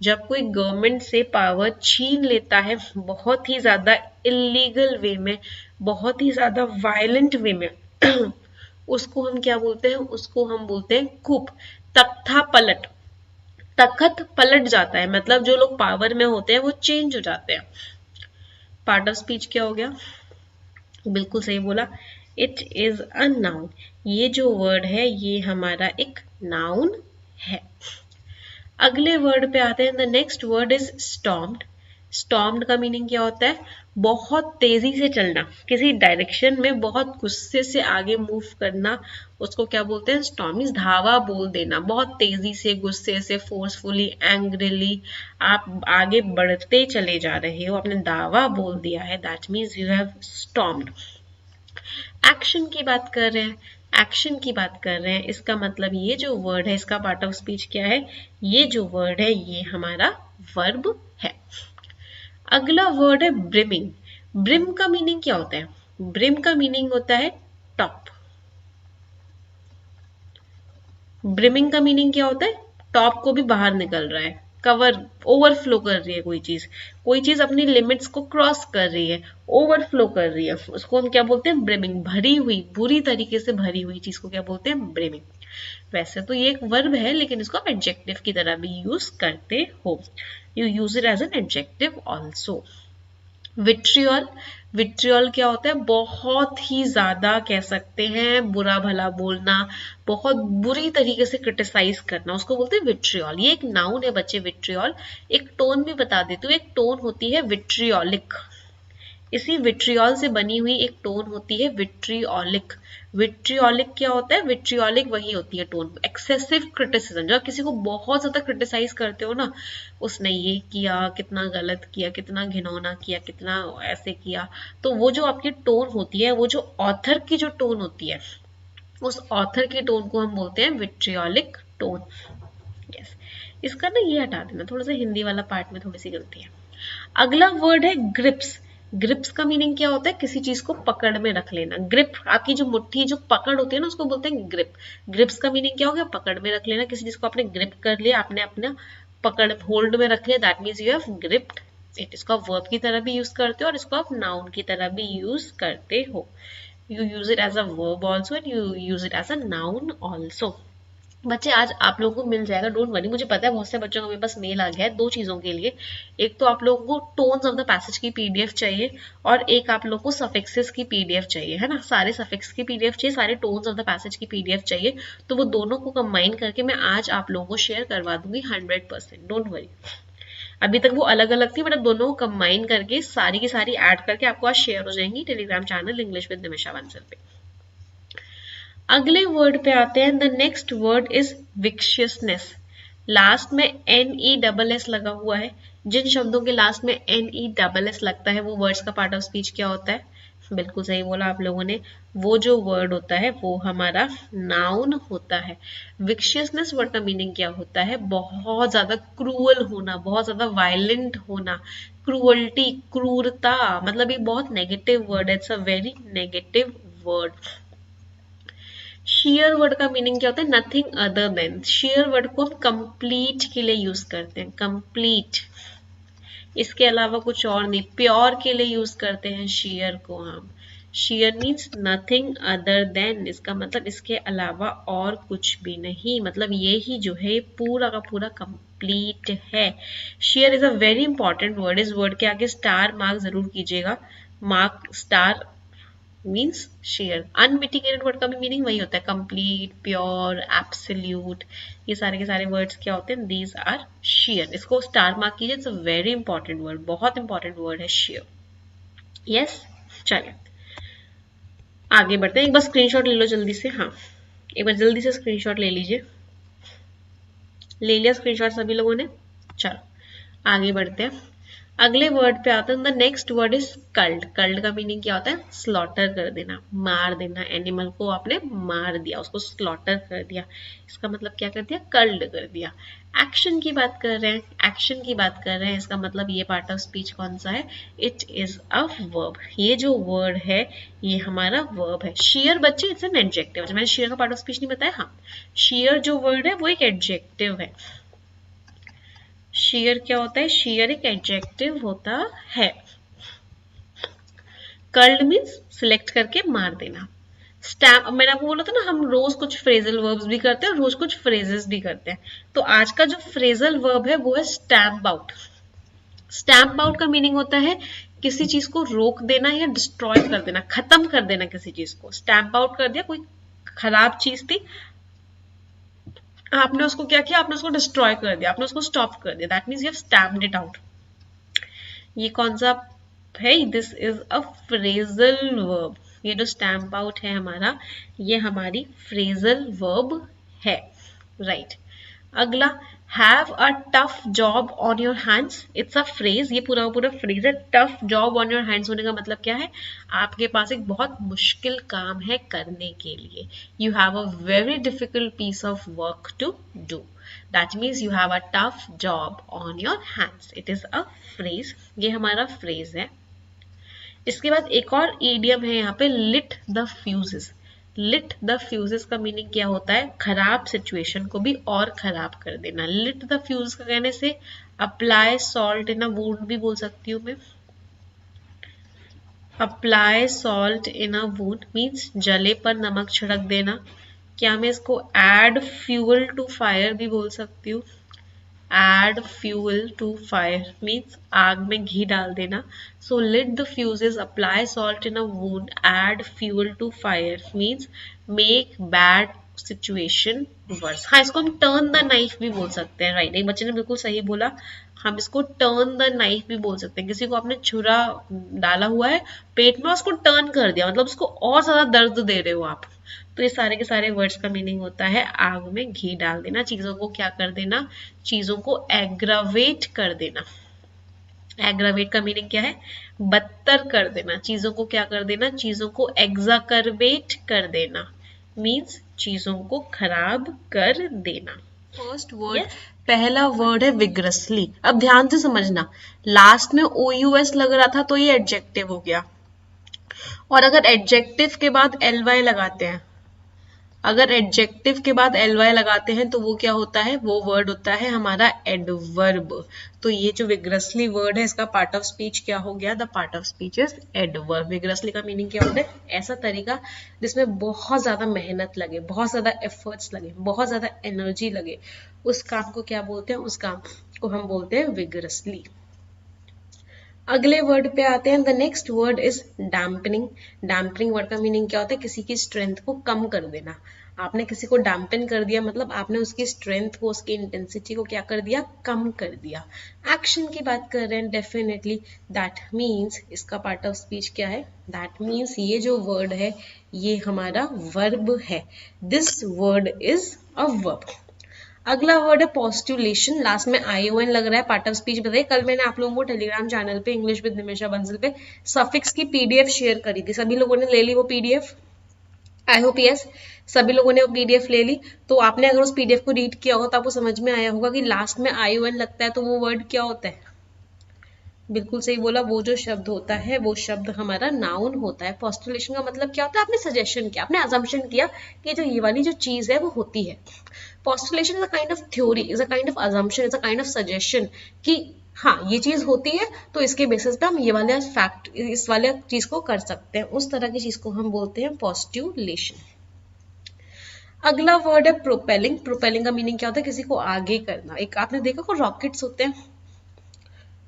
जब कोई गवर्नमेंट से पावर छीन लेता है बहुत ही ज्यादा इलीगल वे में, बहुत ही ज्यादा वायलेंट वे में उसको हम क्या बोलते हैं? उसको हम बोलते हैं कूप। तख्ता पलट, तख्त पलट जाता है, मतलब जो लोग पावर में होते हैं वो चेंज हो जाते हैं। पार्ट ऑफ स्पीच क्या हो गया? बिल्कुल सही बोला, इट इज अ नाउन। ये जो वर्ड है ये हमारा एक नाउन है। अगले वर्ड पे आते हैं। The next word is stormed. Stormed का मीनिंग क्या होता है? बहुत तेजी से चलना, किसी डायरेक्शन में बहुत गुस्से से आगे मूव करना, उसको क्या बोलते हैं? स्टॉर्म। मीन्स धावा बोल देना, बहुत तेजी से, गुस्से से, फोर्सफुली, एंग्रीली आप आगे बढ़ते चले जा रहे हो, आपने दावा बोल दिया है, that means you have stormed. Action की बात कर रहे हैं, एक्शन की बात कर रहे हैं, इसका मतलब ये जो वर्ड है इसका पार्ट ऑफ स्पीच क्या है? ये जो वर्ड है ये हमारा वर्ब है। अगला वर्ड है ब्रिमिंग। ब्रिम का मीनिंग क्या होता है? ब्रिम का मीनिंग होता है टॉप। ब्रिमिंग का मीनिंग क्या होता है? टॉप को भी बाहर निकल रहा है, कवर, ओवरफ्लो कर रही है कोई चीज, कोई चीज अपनी लिमिट्स को क्रॉस कर रही है, ओवरफ्लो कर रही है, उसको हम क्या बोलते हैं? ब्रिमिंग। भरी हुई, बुरी तरीके से भरी हुई चीज को क्या बोलते हैं? ब्रिमिंग। वैसे तो ये एक वर्ब है, लेकिन इसको आप एडजेक्टिव की तरह भी यूज करते हो, you use it as an adjective also. Vitriol, vitriol क्या होता है? बहुत ही ज्यादा कह सकते हैं बुरा भला बोलना, बहुत बुरी तरीके से क्रिटिसाइज करना, उसको बोलते हैं विट्रियल। ये एक नाउन है बच्चे, विट्रियल। एक टोन भी बता देती हूँ, एक टोन होती है विट्रियोलिक, इसी विट्रियोल से बनी हुई एक टोन होती है विट्रियोलिक। विट्रियोलिक क्या होता है? विट्रियोलिक वही होती है टोन, एक्सेसिव क्रिटिसिज्म। जब किसी को बहुत ज्यादा क्रिटिसाइज करते हो ना, उसने ये किया, कितना गलत किया, कितना घिनौना किया, कितना ऐसे किया, तो वो जो आपकी टोन होती है, वो जो ऑथर की जो टोन होती है, उस ऑथर की टोन को हम बोलते हैं विट्रियोलिक टोन। यस, इसका ना ये हटा देना, थोड़ा सा हिंदी वाला पार्ट में थोड़ी सी गलती है। अगला वर्ड है ग्रिप्स। ग्रिप्स का मीनिंग क्या होता है? किसी चीज को पकड़ में रख लेना। ग्रिप, आपकी जो मुट्ठी, जो पकड़ होती है ना, उसको बोलते हैं ग्रिप। ग्रिप्स का मीनिंग क्या हो गया? पकड़ में रख लेना, किसी चीज को आपने ग्रिप कर लिया, आपने अपना पकड़, होल्ड में रख लिया, that means you have gripped it. इसको आप वर्ब की तरह भी यूज करते हो और इसको आप नाउन की तरह भी यूज करते हो। You use it as a verb also and you use it as a noun also. बच्चे आज आप लोगों को मिल जाएगा, डोंट वरी, मुझे पता है बहुत से बच्चों को मेरे पास मेल आ गया है दो चीजों के लिए। एक तो आप लोगों को टोन्स ऑफ द पैसेज की पीडीएफ चाहिए, और एक आप लोगों को सफिक्सेस की पीडीएफ चाहिए, है ना? सारे सफिक्स की पीडीएफ चाहिए, सारे टोन्स ऑफ द पैसेज की पीडीएफ चाहिए, तो वो दोनों को कंबाइन करके मैं आज आप लोगों को शेयर करवा दूंगी 100%, डोंट वरी। अभी तक वो अलग अलग थी, बट अब दोनों को कंबाइन करके सारी की सारी ऐड करके आपको आज शेयर हो जाएंगी Telegram channel English with Nimisha Bansal पे। अगले वर्ड पे आते हैं। The next word is viciousness. Last में NESS लगा हुआ है। जिन शब्दों के लास्ट में NESS लगता है वो वर्ड्स का पार्ट ऑफ स्पीच क्या होता है? बिल्कुल सही बोला आप लोगों ने, वो जो वर्ड होता है वो हमारा नाउन होता है। विक्शियसनेस वर्ड का मीनिंग क्या होता है? बहुत ज्यादा क्रूअल होना, बहुत ज्यादा वायलेंट होना, क्रूअल्टी, क्रूरता, मतलब ये बहुत नेगेटिव वर्ड है, it's a very negative word. Share word का मीनिंग क्या होता है? Nothing other than. Share word को हम कंप्लीट के लिए यूज करते हैं, कंप्लीट। इसके अलावा कुछ और नहीं। प्योर के लिए यूज करते हैं शेयर को हम। Share means nothing other than, इसका मतलब इसके अलावा और कुछ भी नहीं, मतलब ये ही जो है पूरा का पूरा कंप्लीट है। Share is a very important word. इस वर्ड के आगे स्टार मार्क जरूर कीजिएगा। Mark star means share. Unmitigated word का भी मीनिंग वही होता है, कंप्लीट, प्योर, एब्सोल्यूट, ये सारे के सारे वर्ड्स क्या होते हैं, दीज आर शेयर। इसको स्टार मार्क कीजिए, it's a very important word, बहुत इंपॉर्टेंट वर्ड है शेयर। यस, चलिए आगे बढ़ते हैं। एक बार स्क्रीनशॉट ले लो जल्दी से। हाँ, एक बार जल्दी से स्क्रीनशॉट ले लीजिए। ले लिया स्क्रीनशॉट सभी लोगों ने? चलो आगे बढ़ते हैं। अगले वर्ड पे आते हैं। The next word is culled. Culled का मीनिंग क्या होता है, स्लॉटर कर देना, मार देना। एनिमल को आपने मार दिया, उसको स्लॉटर कर दिया, इसका मतलब क्या कर दिया, कल्ड कर दिया। एक्शन की बात कर रहे हैं, एक्शन की बात कर रहे हैं, इसका मतलब ये पार्ट ऑफ स्पीच कौन सा है, इट इज अ वर्ब। ये जो वर्ड है ये हमारा वर्ब है। शेयर बच्चे इट्स एन एडजेक्टिव। मैंने शेयर का पार्ट ऑफ स्पीच नहीं बताया? हाँ, शेयर जो वर्ड है वो एक एडजेक्टिव है। शेयर क्या होता है, शेयर एक एडजेक्टिव होता है। कर्ल्ड मीन्स सिलेक्ट करके मार देना। स्टैम्प, मैंने आपको बोला था ना हम रोज कुछ फ्रेजल वर्ब्स भी करते हैं और रोज कुछ फ्रेजेस भी करते हैं। तो आज का जो फ्रेजल वर्ब है वो है स्टैम्प आउट। स्टैम्प आउट का मीनिंग होता है किसी चीज को रोक देना या डिस्ट्रॉय कर देना, खत्म कर देना किसी चीज को। स्टैम्प आउट कर दिया, कोई खराब चीज थी, आपने उसको क्या किया, आपने उसको डिस्ट्रॉय कर दिया, आपने उसको स्टॉप कर दिया, that means you have stamped it out. ये कौन सा है, this is a phrasal verb. ये जो स्टैम्प आउट है हमारा, ये हमारी फ्रेजल वर्ब है, राइट। अगला, have a tough job on your hands, it's a phrase. ये पूरा पूरा फ्रेज है। Tough job on your hands होने का मतलब क्या है, आपके पास एक बहुत मुश्किल काम है करने के लिए। You have a very difficult piece of work to do, that means you have a tough job on your hands. It is a phrase, ये हमारा फ्रेज है। इसके बाद एक और ईडियम है यहाँ पे, lit the fuses. Lit the fuses का मीनिंग क्या होता है, खराब सिचुएशन को भी और खराब कर देना। लिट द फ्यूज का कहने से apply salt in a wound भी बोल सकती हूँ मैं। Apply salt in a wound means जले पर नमक छिड़क देना। क्या मैं इसको एड फ्यूल टू फायर भी बोल सकती हूँ। add fuel to fire means आग में घी डाल देना। so lit the fuses, apply salt in a wound, add fuel to fire means make bad situation worse। हाँ, इसको हम turn the knife भी बोल सकते हैं, राइट। एक बच्चे ने बिल्कुल सही बोला, हम इसको टर्न द नाइफ भी बोल सकते हैं। किसी को आपने छुरा डाला हुआ है पेट में, उसको टर्न कर दिया, मतलब उसको और ज्यादा दर्द दे रहे हो आप। तो ये सारे के सारे वर्ड्स का मीनिंग होता है आग में घी डाल देना, चीजों को क्या कर देना, चीजों को एग्रावेट कर देना। एग्रावेट का मीनिंग क्या है, बदतर कर देना। चीजों को क्या कर देना, चीजों को एग्जाकरवेट कर देना मीन्स चीजों को खराब कर देना। फर्स्ट वर्ड, पहला वर्ड है विग्रसली। अब ध्यान से समझना, लास्ट में OUS लग रहा था तो ये एडजेक्टिव हो गया, और अगर एडजेक्टिव के बाद ly लगाते हैं, अगर एडजेक्टिव के बाद ly लगाते हैं तो वो क्या होता है, वो वर्ड होता है हमारा एडवर्ब। तो ये जो विग्रसली वर्ड है इसका पार्ट ऑफ स्पीच क्या हो गया, the part of speech is adverb. Vigorously का मीनिंग क्या होता है, ऐसा तरीका जिसमें बहुत ज्यादा मेहनत लगे, बहुत ज्यादा एफर्ट्स लगे, बहुत ज्यादा एनर्जी लगे, उस काम को क्या बोलते हैं, उस काम को हम बोलते हैं विग्रसली। अगले वर्ड पे आते हैं। The next word is dampening. Dampening word का मीनिंग क्या होता है, किसी की स्ट्रेंथ को कम कर देना। आपने किसी को डैम्पन कर दिया, मतलब आपने उसकी स्ट्रेंथ को, उसकी इंटेंसिटी को क्या कर दिया, कम कर दिया। एक्शन की बात कर रहे हैं, डेफिनेटली दैट मीन्स, इसका पार्ट ऑफ स्पीच क्या है, दैट मीन्स ये जो वर्ड है ये हमारा वर्ब है। This word is a verb. अगला वर्ड है पोस्टुलेशन, लास्ट में ION लग रहा है। पार्ट ऑफ स्पीच बताइए। कल मैंने आप लोगों को टेलीग्राम चैनल पे इंग्लिश विद निमिषा बंसल पे सफिक्स की PDF शेयर करी थी, सभी लोगों ने ले ली वो PDF? आई होप यस, सभी लोगों ने वो PDF ले ली। तो आपने अगर उस PDF को रीड किया होगा तो आपको समझ में आया होगा कि लास्ट में ION लगता है तो वो वर्ड क्या होता है, बिल्कुल सही बोला, वो जो शब्द होता है वो शब्द हमारा नाउन होता है। पोस्टुलेशन का मतलब क्या होता है, आपने सजेशन किया, आपने अजम्पशन किया कि जो ये वाली जो चीज है वो होती है। पोस्टुलेशन is a kind of theory, is a kind of assumption, is a kind of suggestion कि हाँ ये चीज होती है तो इसके बेसिस पे हम ये वाले फैक्ट, इस वाले चीज को कर सकते हैं, उस तरह की चीज को हम बोलते हैं पोस्ट्यूलेशन। अगला वर्ड है प्रोपेलिंग। प्रोपेलिंग का मीनिंग क्या होता है? किसी को आगे करना। एक आपने देखा को रॉकेट्स होते हैं,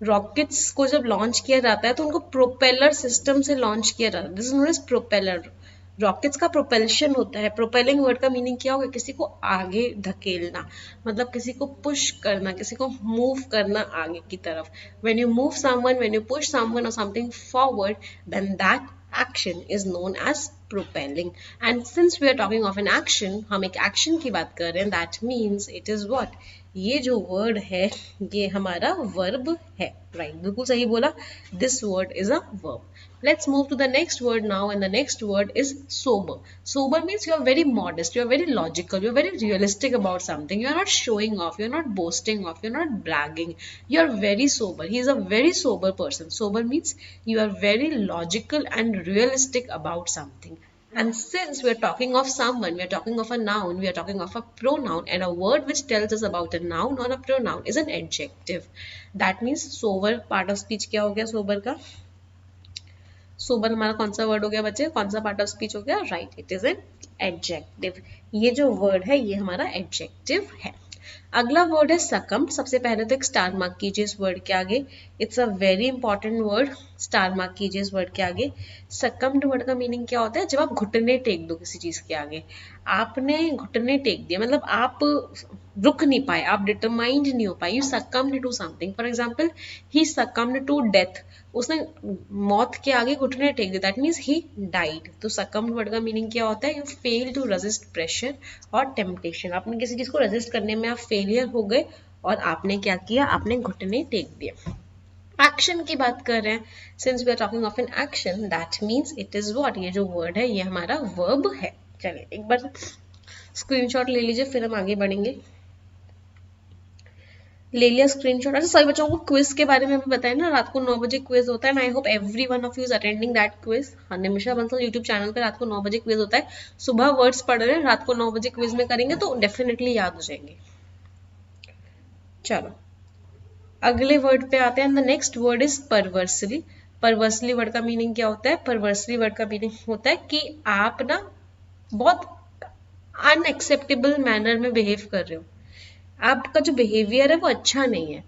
रॉकेट्स को जब लॉन्च किया जाता है तो उनको प्रोपेलर सिस्टम से लॉन्च किया जाता है, this is known as propeller. Rockets का प्रोपेल्शन होता है। प्रोपेलिंग वर्ड का मीनिंग क्या होगा? किसी को आगे धकेलना, मतलब किसी को पुश करना, किसी को मूव करना आगे की तरफ। When you move someone, when you push someone और something forward, then that action is known as propelling. And since we are talking of an action, हम एक action की बात कर रहे हैं, that means it is what? ये जो word है ये हमारा verb है, right? बिल्कुल सही बोला, this word is a verb. Let's move to the next word now, and the next word is sober. Sober means you are very modest, you are very logical, you are very realistic about something. You are not showing off, you are not boasting off, you are not bragging. You are very sober. He is a very sober person. Sober means you are very logical and realistic about something. And since we are talking of someone, we are talking of a noun, we are talking of a pronoun, and a word which tells us about a noun or a pronoun is an adjective. That means sober part of speech क्या हो गया sober का? सोबर हमारा कौन सा वर्ड हो गया बच्चे? कौन सा पार्ट ऑफ स्पीच हो गया? Right, it is an adjective. ये जो वर्ड है ये हमारा एडजेक्टिव है। अगला वर्ड है सकम्ड। सबसे पहले तो एक स्टार मार्क कीजिए इस वर्ड के आगे, it's a very important word, star mark कीजिए इस वर्ड के आगे। सकम्ड वर्ड का मीनिंग क्या होता है? जब आप घुटने टेक दो किसी चीज के आगे, आपने घुटने टेक दिया मतलब आप रुक नहीं पाए, आप डिटरमाइंड नहीं हो पाए, you succumbed to something. For example he succumbed to death, उसने मौत के आगे घुटने टेक दिया, दैट मीन्स ही डाइड। तो सकम्ड वर्ड का मीनिंग क्या होता है? You fail to resist pressure और टेम्पटेशन। आपने किसी चीज को रेजिस्ट करने में आप फेलियर हो गए और आपने क्या किया? आपने घुटने टेक दिया। एक्शन की बात कर रहे हैं, since we are talking of an action, that means it is what? ये जो वर्ड है ये हमारा वर्ब है। चलिए एक बार स्क्रीनशॉट ले लीजिए फिर हम आगे बढ़ेंगे। ले लिया स्क्रीनशॉट? अच्छा सभी बच्चों को क्विज के बारे में भी बताया ना, रात को 9 बजे क्विज होता है, I hope every one of you is attending that quiz. Nimisha Bansal YouTube channel पे रात को 9 बजे क्विज होता है। सुबह वर्ड्स पढ़ रहे हैं, रात को 9 बजे क्विज में करेंगे तो डेफिनेटली याद हो जाएंगे। चलो अगले वर्ड पे आते हैं। The next word is perversely. Perversely word का मीनिंग क्या होता है? परवर्सली वर्ड का मीनिंग होता है कि आप ना बहुत अनएक्सेप्टेबल मैनर में बिहेव कर रहे हो, आपका जो बिहेवियर है वो अच्छा नहीं है,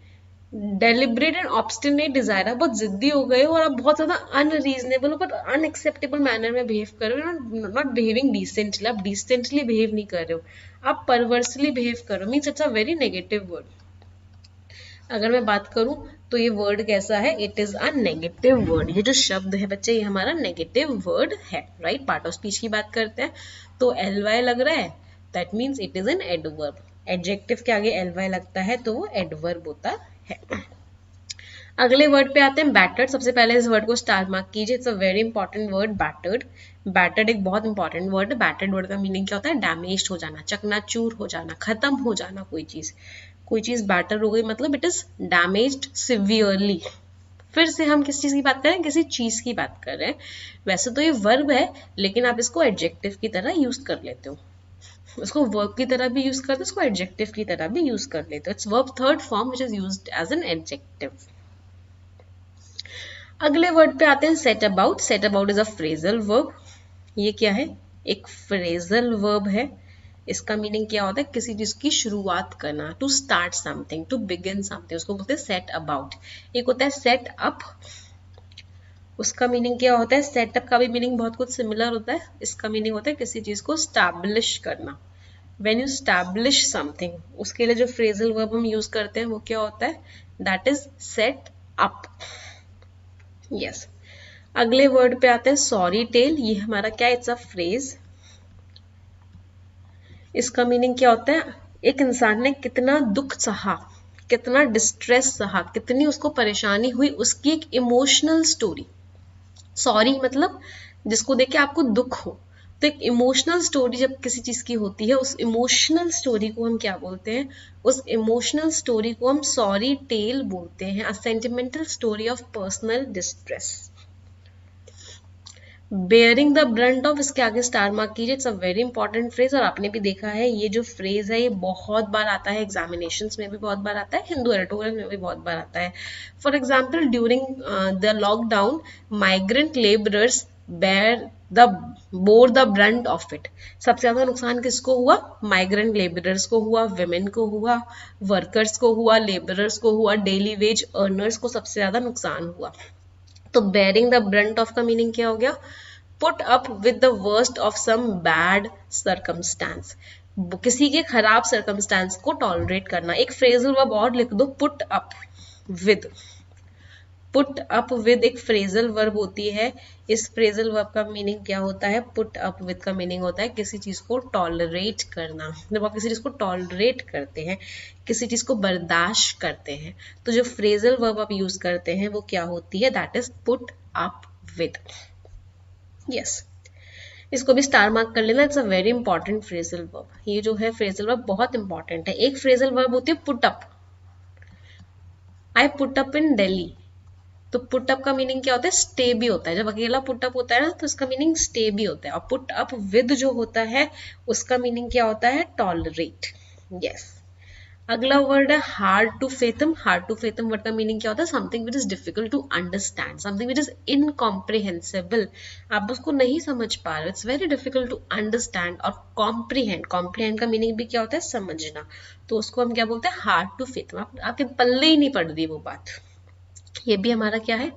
डेलिब्रेट एंड ऑब्स्टिनेट डिजायर, आप बहुत जिद्दी हो गए हो और आप बहुत ज्यादा अनरीजनेबल हो, बट अनएक्सेप्टेबल मैनर में बिहेव कर रहे हो, नॉट बिहेविंग डिसेंटली, आप डिसेंटली बिहेव नहीं कर रहे हो, आप परवर्सली बिहेव कर रहे हो, means it's a very negative word. अगर मैं बात करूं तो ये वर्ड कैसा है? It is a negative word. ये जो शब्द है बच्चे ये हमारा नेगेटिव वर्ड है, राइट? पार्ट ऑफ स्पीच की बात करते हैं तो ly लग रहा है, that means it is an adverb. Adjective के आगे ly लगता है तो वो एडवर्ब होता है। अगले वर्ड पे आते हैं बैटर्ड। सबसे पहले इस वर्ड को स्टार मार्क कीजिए, it's a very important word battered. Battered एक बहुत इंपॉर्टेंट वर्ड है। बैटर्ड वर्ड का मीनिंग क्या होता है? डैमेज हो जाना, चकनाचूर हो जाना, खत्म हो जाना। कोई चीज बैटर हो गई मतलब इट इज डैमेज्ड सिवियरली। फिर से हम किस चीज की बात कर रहे हैं? किसी चीज की बात कर रहे हैं। वैसे तो ये वर्ब है लेकिन आप इसको एडजेक्टिव की तरह यूज कर लेते हो, उसको वर्ब की तरह भी यूज करते हो, उसको एडजेक्टिव की तरह भी यूज कर लेते हो। It's verb third form which is used as an adjective. अगले वर्ड पे आते हैं set about. Set about is a phrasal verb. ये क्या है? एक फ्रेजल वर्ब है। इसका मीनिंग क्या होता है? किसी चीज की शुरुआत करना, to start something, to begin something, उसको बोलते हैं सेट अबाउट। एक होता है सेट अप, उसका मीनिंग क्या होता है? सेटअप का भी मीनिंग बहुत कुछ सिमिलर होता है। इसका मीनिंग होता है किसी चीज को स्टैब्लिश करना। व्हेन यू स्टैब्लिश समथिंग, उसके लिए जो फ्रेजल वर्ब हम यूज करते हैं वो क्या होता है? That is set up. Yes. अगले वर्ड पे आते हैं सॉरी टेल। ये हमारा क्या? It's a phrase. इसका मीनिंग क्या होता है? एक इंसान ने कितना दुख सहा, कितना डिस्ट्रेस सहा, कितनी उसको परेशानी हुई, उसकी एक इमोशनल स्टोरी। सॉरी मतलब जिसको देख के आपको दुख हो, तो एक इमोशनल स्टोरी जब किसी चीज की होती है, उस इमोशनल स्टोरी को हम क्या बोलते हैं? उस इमोशनल स्टोरी को हम सॉरी टेल बोलते हैं। A sentimental story of personal distress. Bearing the brunt of, इसके आगे स्टार मार्क कीजिए, it's a very important phrase, और आपने भी देखा है ये जो फ्रेज है ये बहुत बार आता है, एग्जामिनेशंस में भी बहुत बार आता है, हिंदू एडिटोरियल में भी बहुत बार आता है. For example during the lockdown migrant labourers bore the brunt of it. सबसे ज्यादा नुकसान किसको हुआ? माइग्रेंट लेबरर्स को हुआ, विमेन को हुआ, वर्कर्स को हुआ, लेबरर्स को हुआ, डेली वेज अर्नर्स को सबसे ज्यादा नुकसान हुआ. तो बेयरिंग द ब्रंट ऑफ का मीनिंग क्या हो गया? Put up with the worst of some bad circumstance. किसी के खराब सर्कमस्टांस को टॉलरेट करना. एक फ्रेजल वर्ब और लिख दो, put up with. Put up with एक फ्रेजल वर्ब होती है. इस फ्रेजल वर्ब का मीनिंग क्या होता है? पुट अप विद का मीनिंग होता है किसी चीज को टॉलरेट करना. जब आप किसी चीज को टॉलरेट करते हैं, किसी चीज को बर्दाश्त करते हैं, तो जो फ्रेजल वर्ब आप यूज करते हैं वो क्या होती है? That is put up with. Yes, इसको भी स्टार मार्क कर लेना. It's a very important phrasal verb. ये जो है फ्रेजल वर्ब बहुत इंपॉर्टेंट है. एक फ्रेजल वर्ब होती है put up. I put up in Delhi. तो पुट अप का मीनिंग क्या होता है? स्टे भी होता है. जब अकेला पुट अप होता है ना तो उसका मीनिंग स्टे भी होता है. और पुट अप विद जो होता है उसका मीनिंग क्या होता है? टॉलरेट. यस. अगला वर्ड है hard to fathom. Hard to fathom word का मीनिंग क्या होता है? Something which is difficult to understand, something which is incomprehensible. आप उसको नहीं समझ पा रहे, it's very difficult to understand. और कॉम्प्रीहेंड, कॉम्प्रीहेंड का मीनिंग भी क्या होता है? समझना. तो उसको हम क्या बोलते हैं? Hard to fathom. आपके पल्ले ही नहीं पड़ रही वो बात. ये भी हमारा क्या है?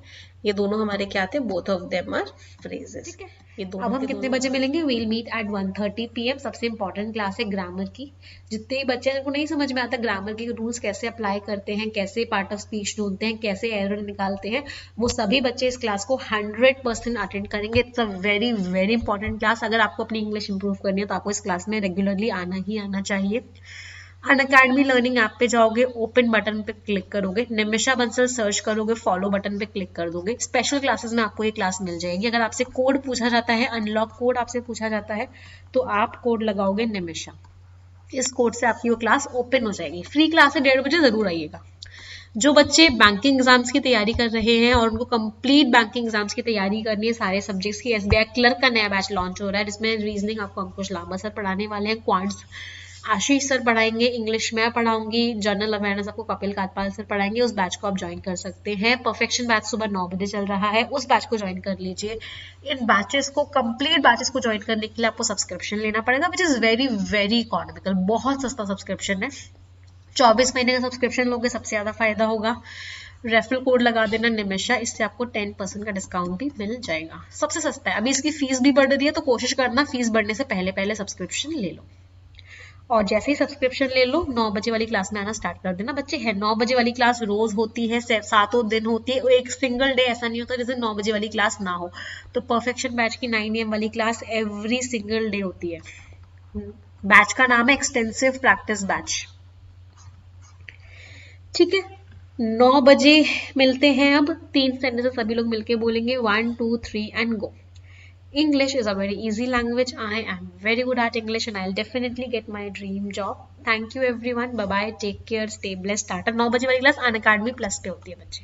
ये दोनों हमारे क्या आते हैं? Both of them are phrases. ये दोनों. अब हम कितने बजे मिलेंगे? We'll meet at 1:30 PM. सबसे इंपॉर्टेंट क्लास है ग्रामर की. जितने भी बच्चे हैं जिनको नहीं समझ में आता ग्रामर के रूल्स कैसे अप्लाई करते हैं, कैसे पार्ट ऑफ स्पीच ढूंढते हैं, कैसे एरर निकालते हैं, वो सभी बच्चे इस क्लास को 100% अटेंड करेंगे. It's a very very important class. अगर आपको अपनी इंग्लिश इंप्रूव करनी है तो आपको इस क्लास में रेगुलरली आना ही आना चाहिए. अनअकैडमी लर्निंग ऐप पे जाओगे, ओपन बटन पे क्लिक करोगे, निमिषा बंसल सर्च करोगे, फॉलो बटन पे क्लिक कर दोगे. स्पेशल क्लासेस में आपको ये क्लास मिल जाएगी. अगर आपसे कोड पूछा जाता है, अनलॉक कोड आपसे पूछा जाता है, तो आप कोड लगाओगे निमिषा. इस कोड से आपकी वो क्लास ओपन हो जाएगी. फ्री क्लास है, 1:30 बजे जरूर आइएगा. जो बच्चे बैंकिंग एग्जाम्स की तैयारी कर रहे हैं और उनको कंप्लीट बैंकिंग एग्जाम्स की तैयारी करनी है सारे सब्जेक्ट्स की, SBI क्लर्क का नया बैच लॉन्च हो रहा है जिसमें रीजनिंग आपको अंकुश लांबा सर पढ़ाने वाले हैं, क्वांट्स आशीष सर पढ़ाएंगे, इंग्लिश मैं पढ़ाऊंगी, जनरल अवेयरनेस आपको कपिल कातपाल सर पढ़ाएंगे. उस बैच को आप ज्वाइन कर सकते हैं. परफेक्शन बैच सुबह 9 बजे चल रहा है, उस बैच को ज्वाइन कर लीजिए. इन बैचेस को, कंप्लीट बैचेस को ज्वाइन करने के लिए आपको सब्सक्रिप्शन लेना पड़ेगा, which is very very economical. बहुत सस्ता सब्सक्रिप्शन है. 24 महीने का सब्सक्रिप्शन लोगे सबसे ज्यादा फायदा होगा. रेफरल कोड लगा देना निमिषा, इससे आपको 10% का डिस्काउंट भी मिल जाएगा. सबसे सस्ता है. अभी इसकी फीस भी बढ़ रही है तो कोशिश करना फीस बढ़ने से पहले पहले सब्सक्रिप्शन ले लो. और जैसे ही सब्सक्रिप्शन ले लो 9 बजे वाली क्लास में आना स्टार्ट कर देना. बच्चे है 9 बजे वाली क्लास रोज होती है, 7 दिन होती है. एक सिंगल डे ऐसा नहीं होता जैसे 9 बजे वाली क्लास ना हो. तो परफेक्शन बैच की 9 AM वाली क्लास एवरी सिंगल डे होती है. बैच का नाम है एक्सटेंसिव प्रैक्टिस बैच. ठीक है, 9 बजे मिलते हैं. अब 3 सेंटेंसेस सभी लोग मिलके बोलेंगे, 1 2 3 and go. English is a very easy language. I am very good at English and I'll definitely get my dream job. Thank you everyone. Bye bye. Take care. Stay blessed. Tata. 9 बजे वाली क्लास अनअकैडमी प्लस पे होती है बच्चे.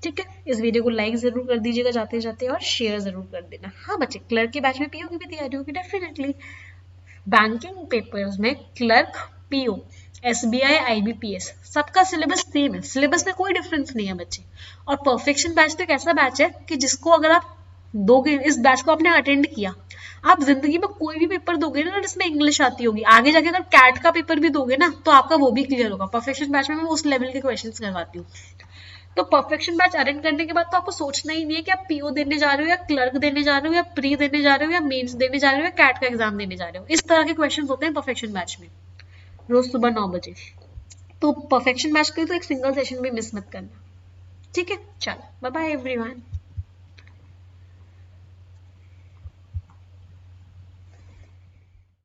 ठीक है, इस वीडियो को लाइक जरूर कर दीजिएगा जाते जाते और शेयर जरूर कर देना. हाँ बच्चे, क्लर्क के बैच में पीओ की भी तैयारी होगी डेफिनेटली. बैंकिंग पेपर्स में क्लर्क, पीओ, SBI, IBPS सबका सिलेबस सेम है. सिलेबस में कोई डिफरेंस नहीं है बच्चे. और परफेक्शन बैच तो एक ऐसा बैच है कि जिसको अगर आप दोगे, इस बैच को आपने अटेंड किया, आप जिंदगी में कोई भी पेपर दोगे ना जिसमें इंग्लिश आती होगी, आगे जाके अगर कैट का पेपर भी दोगे ना तो आपका वो भी क्लियर होगा. परफेक्शन बैच में मैं उस लेवल के क्वेश्चंस करवाती हूँ. तो परफेक्शन बैच अटेंड करने के बाद तो आपको सोचना ही नहीं है कि आप पीओ देने जा रहे हो या क्लर्क देने जा रहे हो या प्री देने जा रहे हो या मेंस देने जा रहे हो या कैट का एग्जाम देने जा रहे हो. इस तरह के क्वेश्चंस होते हैं परफेक्शन बैच में रोज सुबह 9 बजे. तो परफेक्शन बैच के तो एक सिंगल सेशन भी मिस मत करना. ठीक है, चलो बाय बाय एवरीवन.